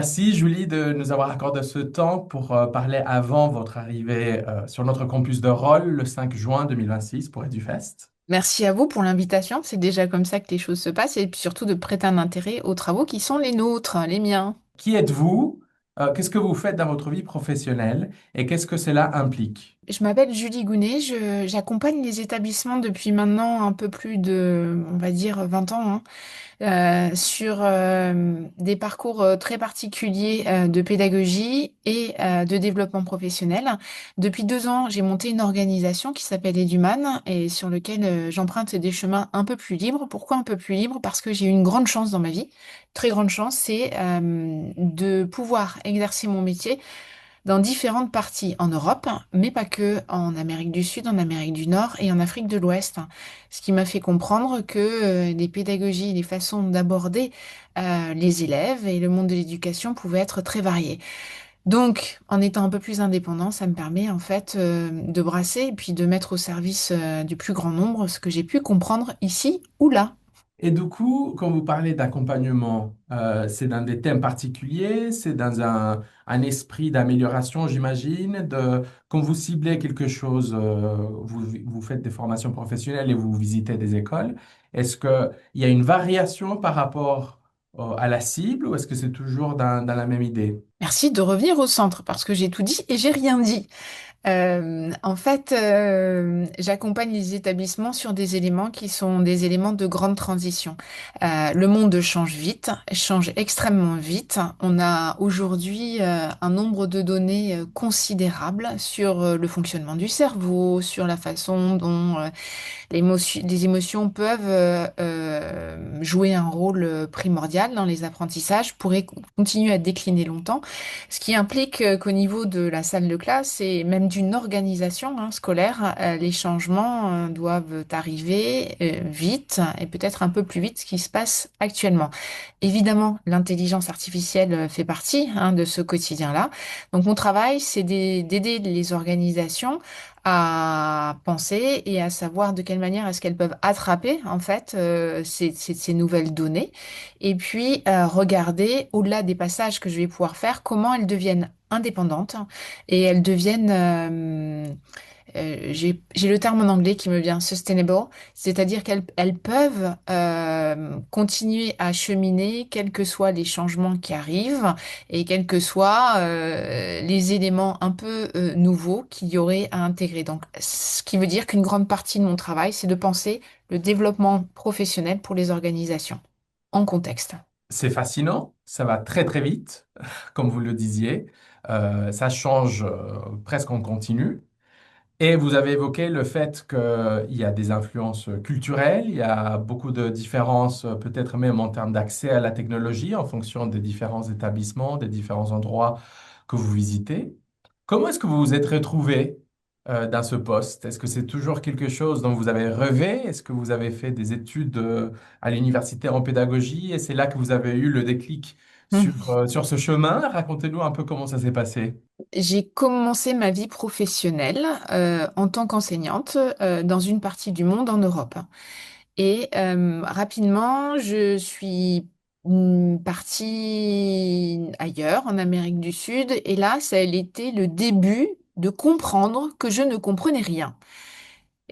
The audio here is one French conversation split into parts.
Merci Julie de nous avoir accordé ce temps pour parler avant votre arrivée sur notre campus de Roll le 5 juin 2026 pour EduFest. Merci à vous pour l'invitation. C'est déjà comme ça que les choses se passent et puis surtout de prêter un intérêt aux travaux qui sont les nôtres, les miens. Qui êtes-vous? Qu'est-ce que vous faites dans votre vie professionnelle et qu'est-ce que cela implique? Je m'appelle Julie Gounet, j'accompagne les établissements depuis maintenant un peu plus de, on va dire, 20 ans, hein, sur des parcours très particuliers de pédagogie et de développement professionnel. Depuis 2 ans, j'ai monté une organisation qui s'appelle Eduman et sur lequel j'emprunte des chemins un peu plus libres. Pourquoi un peu plus libres? Parce que j'ai eu une grande chance dans ma vie. Très grande chance, c'est de pouvoir exercer mon métier dans différentes parties en Europe, mais pas que, en Amérique du Sud, en Amérique du Nord et en Afrique de l'Ouest. Ce qui m'a fait comprendre que les pédagogies, les façons d'aborder les élèves et le monde de l'éducation pouvaient être très variées. Donc, en étant un peu plus indépendant, ça me permet en fait de brasser et puis de mettre au service du plus grand nombre ce que j'ai pu comprendre ici ou là. Et du coup, quand vous parlez d'accompagnement, c'est dans des thèmes particuliers, c'est dans un esprit d'amélioration, j'imagine, quand vous ciblez quelque chose, vous faites des formations professionnelles et vous visitez des écoles, est-ce qu'il y a une variation par rapport, à la cible ou est-ce que c'est toujours dans la même idée? Merci de revenir au centre parce que j'ai tout dit et j'ai rien dit. J'accompagne les établissements sur des éléments qui sont des éléments de grande transition. Le monde change vite, change extrêmement vite. On a aujourd'hui un nombre de données considérable sur le fonctionnement du cerveau, sur la façon dont les émotions peuvent jouer un rôle primordial dans les apprentissages, pourraient continuer à décliner longtemps, ce qui implique qu'au niveau de la salle de classe et même d'une organisation scolaire, les changements doivent arriver vite et peut-être un peu plus vite ce qui se passe actuellement. Évidemment, l'intelligence artificielle fait partie de ce quotidien-là. Donc mon travail, c'est d'aider les organisations à penser et à savoir de quelle manière est-ce qu'elles peuvent attraper en fait ces nouvelles données et puis regarder au-delà des passages que je vais pouvoir faire comment elles deviennent indépendantes et elles deviennent j'ai le terme en anglais qui me vient sustainable, c'est-à-dire qu'elles peuvent continuer à cheminer quels que soient les changements qui arrivent et quels que soient les éléments un peu nouveaux qu'il y aurait à intégrer. Donc, ce qui veut dire qu'une grande partie de mon travail, c'est de penser le développement professionnel pour les organisations en contexte. C'est fascinant, ça va très très vite, comme vous le disiez. Ça change presque en continu. Et vous avez évoqué le fait qu'il y a des influences culturelles, il y a beaucoup de différences, peut-être même en termes d'accès à la technologie, en fonction des différents établissements, des différents endroits que vous visitez. Comment est-ce que vous vous êtes retrouvé dans ce poste? Est-ce que c'est toujours quelque chose dont vous avez rêvé? Est-ce que vous avez fait des études à l'université en pédagogie et c'est là que vous avez eu le déclic sur ce chemin? Racontez-nous un peu comment ça s'est passé. J'ai commencé ma vie professionnelle en tant qu'enseignante dans une partie du monde en Europe. Et rapidement, je suis partie ailleurs, en Amérique du Sud, et là, ça a été le début de comprendre que je ne comprenais rien.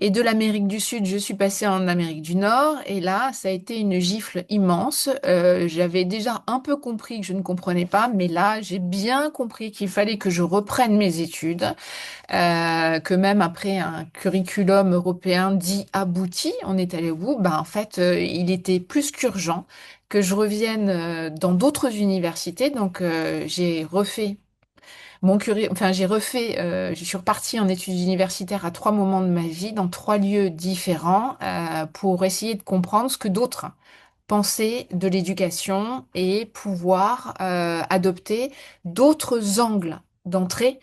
Et de l'Amérique du Sud, je suis passée en Amérique du Nord, et là, ça a été une gifle immense. J'avais déjà un peu compris que je ne comprenais pas, mais là, j'ai bien compris qu'il fallait que je reprenne mes études, que même après un curriculum européen dit abouti, on est allé au bout, ben en fait, il était plus qu'urgent que je revienne dans d'autres universités. Donc, j'ai refait j'ai refait, je suis repartie en études universitaires à 3 moments de ma vie, dans 3 lieux différents, pour essayer de comprendre ce que d'autres pensaient de l'éducation et pouvoir adopter d'autres angles d'entrée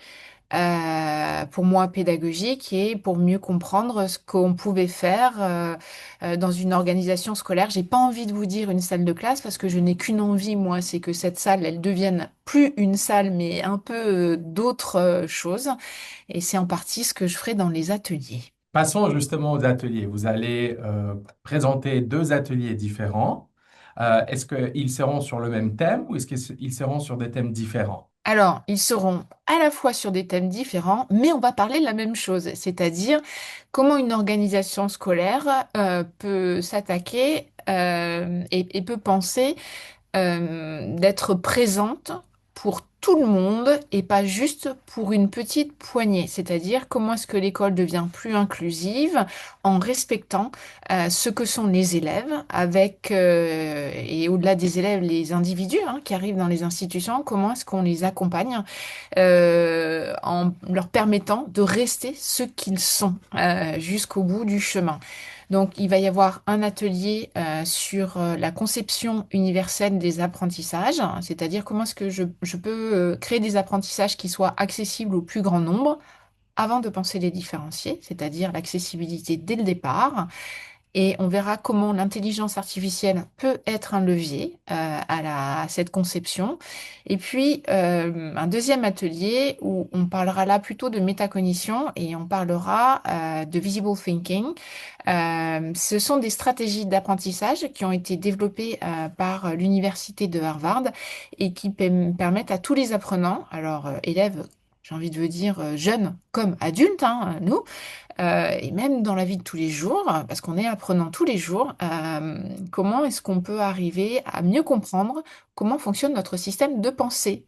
pour moi pédagogique et pour mieux comprendre ce qu'on pouvait faire dans une organisation scolaire. J'ai pas envie de vous dire une salle de classe parce que je n'ai qu'une envie, moi, c'est que cette salle, elle devienne plus une salle, mais un peu d'autres choses. Et c'est en partie ce que je ferai dans les ateliers. Passons justement aux ateliers. Vous allez présenter deux ateliers différents. Est-ce qu'ils seront sur le même thème ou est-ce qu'ils seront sur des thèmes différents? Alors, ils seront à la fois sur des thèmes différents, mais on va parler de la même chose, c'est-à-dire comment une organisation scolaire peut s'attaquer et peut penser d'être présente pour tout le monde et pas juste pour une petite poignée. C'est-à-dire comment est-ce que l'école devient plus inclusive en respectant ce que sont les élèves avec, et au-delà des élèves, les individus qui arrivent dans les institutions, comment est-ce qu'on les accompagne en leur permettant de rester ce qu'ils sont jusqu'au bout du chemin. Donc, il va y avoir un atelier sur la conception universelle des apprentissages, c'est-à-dire comment est-ce que je peux créer des apprentissages qui soient accessibles au plus grand nombre avant de penser les différencier, c'est-à-dire l'accessibilité dès le départ. Et on verra comment l'intelligence artificielle peut être un levier à cette conception. Et puis, un deuxième atelier où on parlera là plutôt de métacognition et on parlera de visible thinking. Ce sont des stratégies d'apprentissage qui ont été développées par l'université de Harvard et qui permettent à tous les apprenants, alors élèves, j'ai envie de vous dire jeunes comme adultes, nous, et même dans la vie de tous les jours, parce qu'on est apprenant tous les jours, comment est-ce qu'on peut arriver à mieux comprendre comment fonctionne notre système de pensée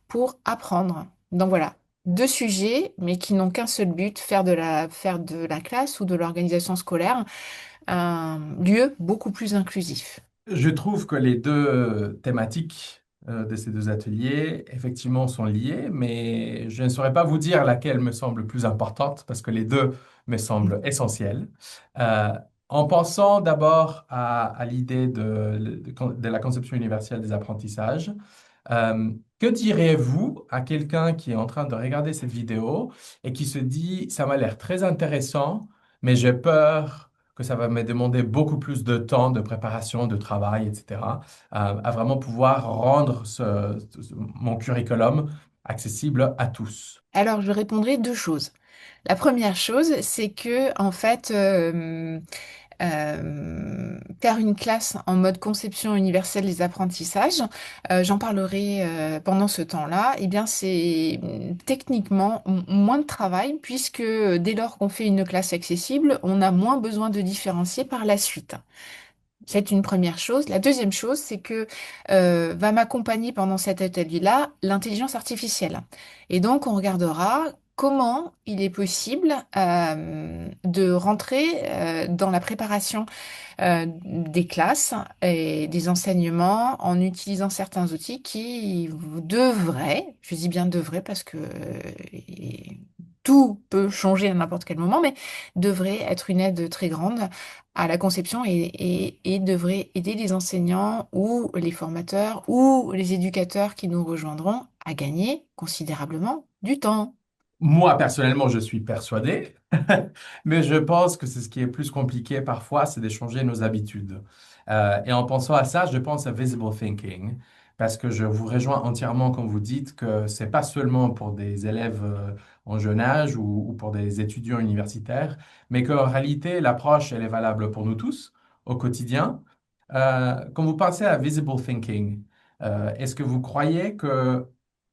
pour apprendre. Donc voilà, deux sujets, mais qui n'ont qu'un seul but, faire de la classe ou de l'organisation scolaire un lieu beaucoup plus inclusif. Je trouve que les deux thématiques de ces deux ateliers, effectivement, sont liées, mais je ne saurais pas vous dire laquelle me semble plus importante parce que les deux me semblent essentielles. Euh, En pensant d'abord à l'idée de la conception universelle des apprentissages, que diriez-vous à quelqu'un qui est en train de regarder cette vidéo et qui se dit, ça m'a l'air très intéressant, mais j'ai peur que ça va me demander beaucoup plus de temps de préparation, de travail, etc., à vraiment pouvoir rendre mon curriculum accessible à tous. Alors, je répondrai deux choses. La première chose, c'est que, en fait, faire une classe en mode conception universelle des apprentissages, j'en parlerai pendant ce temps-là, eh bien c'est techniquement moins de travail puisque dès lors qu'on fait une classe accessible, on a moins besoin de différencier par la suite. C'est une première chose. La deuxième chose, c'est que va m'accompagner pendant cet atelier-là l'intelligence artificielle. Et donc, on regardera comment il est possible de rentrer dans la préparation des classes et des enseignements en utilisant certains outils qui devraient, je dis bien devraient parce que tout peut changer à n'importe quel moment, mais devraient être une aide très grande à la conception et devraient aider les enseignants ou les formateurs ou les éducateurs qui nous rejoindront à gagner considérablement du temps. Moi, personnellement, je suis persuadé, mais je pense que c'est ce qui est plus compliqué parfois, c'est d'échanger nos habitudes. Et en pensant à ça, je pense à visible thinking, parce que je vous rejoins entièrement quand vous dites que c'est pas seulement pour des élèves en jeune âge ou pour des étudiants universitaires, mais qu'en réalité, l'approche, elle est valable pour nous tous au quotidien. Quand vous pensez à visible thinking, est-ce que vous croyez que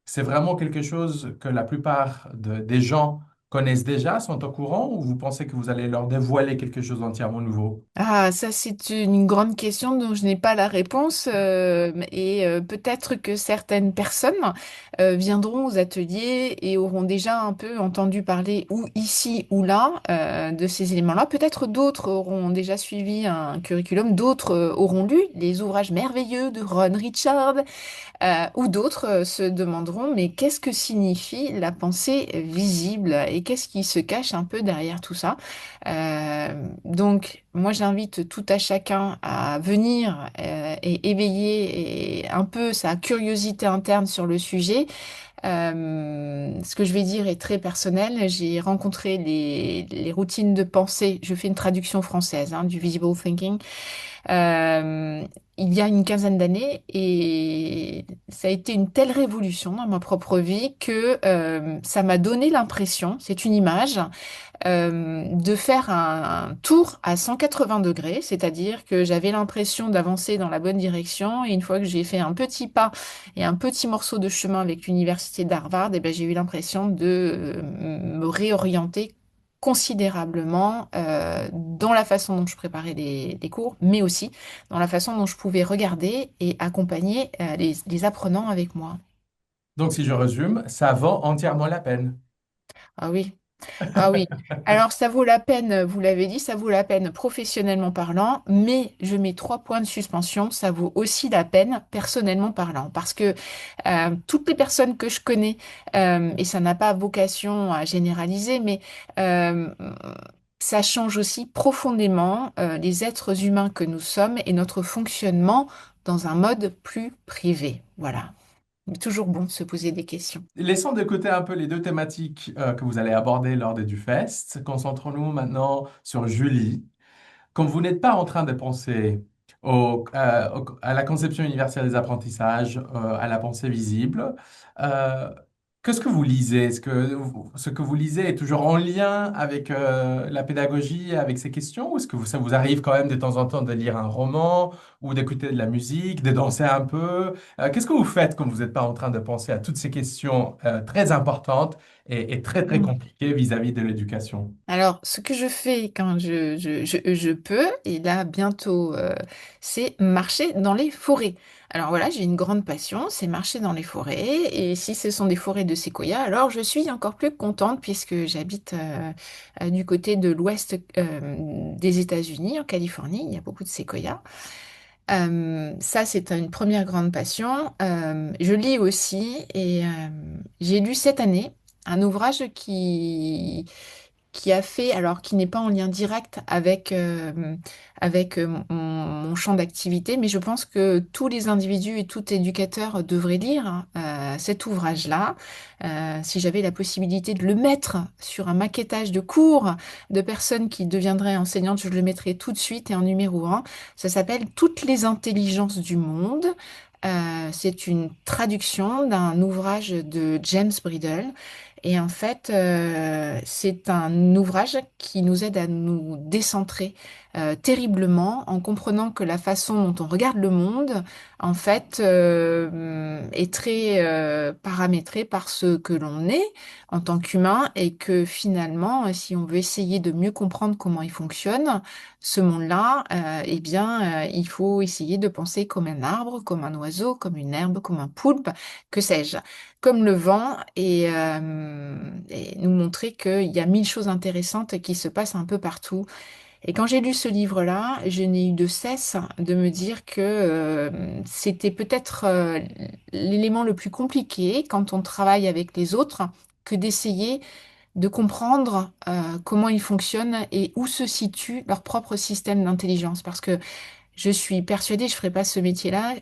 c'est vraiment quelque chose que la plupart des gens connaissent déjà, sont au courant, ou vous pensez que vous allez leur dévoiler quelque chose d'entièrement nouveau? Ah, ça c'est une grande question dont je n'ai pas la réponse et peut-être que certaines personnes viendront aux ateliers et auront déjà un peu entendu parler ou ici ou là de ces éléments-là. Peut-être d'autres auront déjà suivi un curriculum, d'autres auront lu les ouvrages merveilleux de Ron Richard ou d'autres se demanderont, mais qu'est-ce que signifie la pensée visible et qu'est-ce qui se cache un peu derrière tout ça? Donc, moi, j'invite tout à chacun à venir et éveiller un peu sa curiosité interne sur le sujet. Ce que je vais dire est très personnel. J'ai rencontré les routines de pensée. Je fais une traduction française du visible thinking. Euh, il y a une quinzaine d'années et ça a été une telle révolution dans ma propre vie que ça m'a donné l'impression, c'est une image, de faire un tour à 180 degrés, c'est-à-dire que j'avais l'impression d'avancer dans la bonne direction et une fois que j'ai fait un petit pas et un petit morceau de chemin avec l'université d'Harvard, eh ben, j'ai eu l'impression de me réorienter considérablement dans la façon dont je préparais les cours, mais aussi dans la façon dont je pouvais regarder et accompagner les apprenants avec moi. Donc, si je résume, ça vaut entièrement la peine. Ah oui. Ah oui. Alors, ça vaut la peine, vous l'avez dit, ça vaut la peine professionnellement parlant, mais je mets 3 points de suspension, ça vaut aussi la peine personnellement parlant, parce que toutes les personnes que je connais, et ça n'a pas vocation à généraliser, mais euh, ça change aussi profondément les êtres humains que nous sommes et notre fonctionnement dans un mode plus privé. Voilà. Il est toujours bon de se poser des questions. Laissons de côté un peu les deux thématiques que vous allez aborder lors des DuFest. Concentrons-nous maintenant sur Julie. Comme vous n'êtes pas en train de penser à la conception universelle des apprentissages, à la pensée visible, euh, qu'est-ce que vous lisez? Ce que vous lisez est toujours en lien avec la pédagogie, avec ces questions, ou est-ce que ça vous arrive quand même de temps en temps de lire un roman ou d'écouter de la musique, de danser un peu? Qu'est-ce que vous faites quand vous n'êtes pas en train de penser à toutes ces questions très importantes et très, très compliquées vis-à-vis de l'éducation? Alors, ce que je fais quand je peux, et là bientôt, c'est marcher dans les forêts. Alors voilà, j'ai une grande passion, c'est marcher dans les forêts. Et si ce sont des forêts de séquoia, alors je suis encore plus contente puisque j'habite du côté de l'ouest des États-Unis, en Californie. Il y a beaucoup de séquoias. Ça, c'est une première grande passion. Je lis aussi et j'ai lu cette année un ouvrage qui a fait, alors qui n'est pas en lien direct avec mon champ d'activité, mais je pense que tous les individus et tout éducateur devraient lire cet ouvrage-là. Si j'avais la possibilité de le mettre sur un maquettage de cours de personnes qui deviendraient enseignantes, je le mettrais tout de suite et en numéro un. Ça s'appelle Toutes les intelligences du monde. C'est une traduction d'un ouvrage de James Bridle. Et en fait, c'est un ouvrage qui nous aide à nous décentrer terriblement en comprenant que la façon dont on regarde le monde, en fait, est très paramétrée par ce que l'on est en tant qu'humain et que finalement, si on veut essayer de mieux comprendre comment il fonctionne, ce monde-là, eh bien, il faut essayer de penser comme un arbre, comme un oiseau, comme une herbe, comme un poulpe, que sais-je, comme le vent, et nous montrer qu'il y a mille choses intéressantes qui se passent un peu partout. Et quand j'ai lu ce livre-là, je n'ai eu de cesse de me dire que c'était peut-être l'élément le plus compliqué quand on travaille avec les autres que d'essayer de comprendre comment ils fonctionnent et où se situe leur propre système d'intelligence. Parce que je suis persuadée, je ne ferai pas ce métier-là,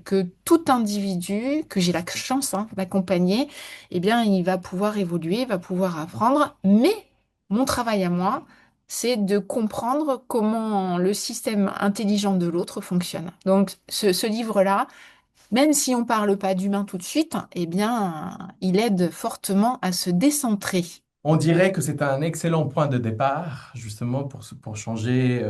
que tout individu que j'ai la chance d'accompagner, eh bien, il va pouvoir évoluer, va pouvoir apprendre. Mais mon travail à moi, c'est de comprendre comment le système intelligent de l'autre fonctionne. Donc, ce livre-là, même si on ne parle pas d'humain tout de suite, eh bien, il aide fortement à se décentrer. On dirait que c'est un excellent point de départ, justement, pour changer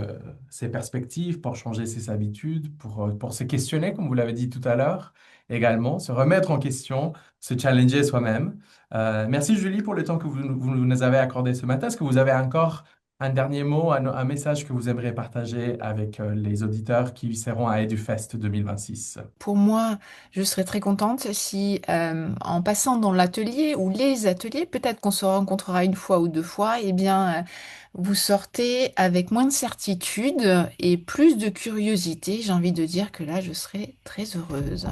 ses perspectives, pour changer ses habitudes, pour se questionner, comme vous l'avez dit tout à l'heure, également, se remettre en question, se challenger soi-même. Merci Julie pour le temps que vous nous avez accordé ce matin. Est-ce que vous avez encore un dernier mot, un message que vous aimeriez partager avec les auditeurs qui seront à EduFest 2026? Pour moi, je serais très contente si, en passant dans l'atelier ou les ateliers, peut-être qu'on se rencontrera une fois ou deux fois, eh bien, vous sortez avec moins de certitude et plus de curiosité. J'ai envie de dire que là, je serais très heureuse.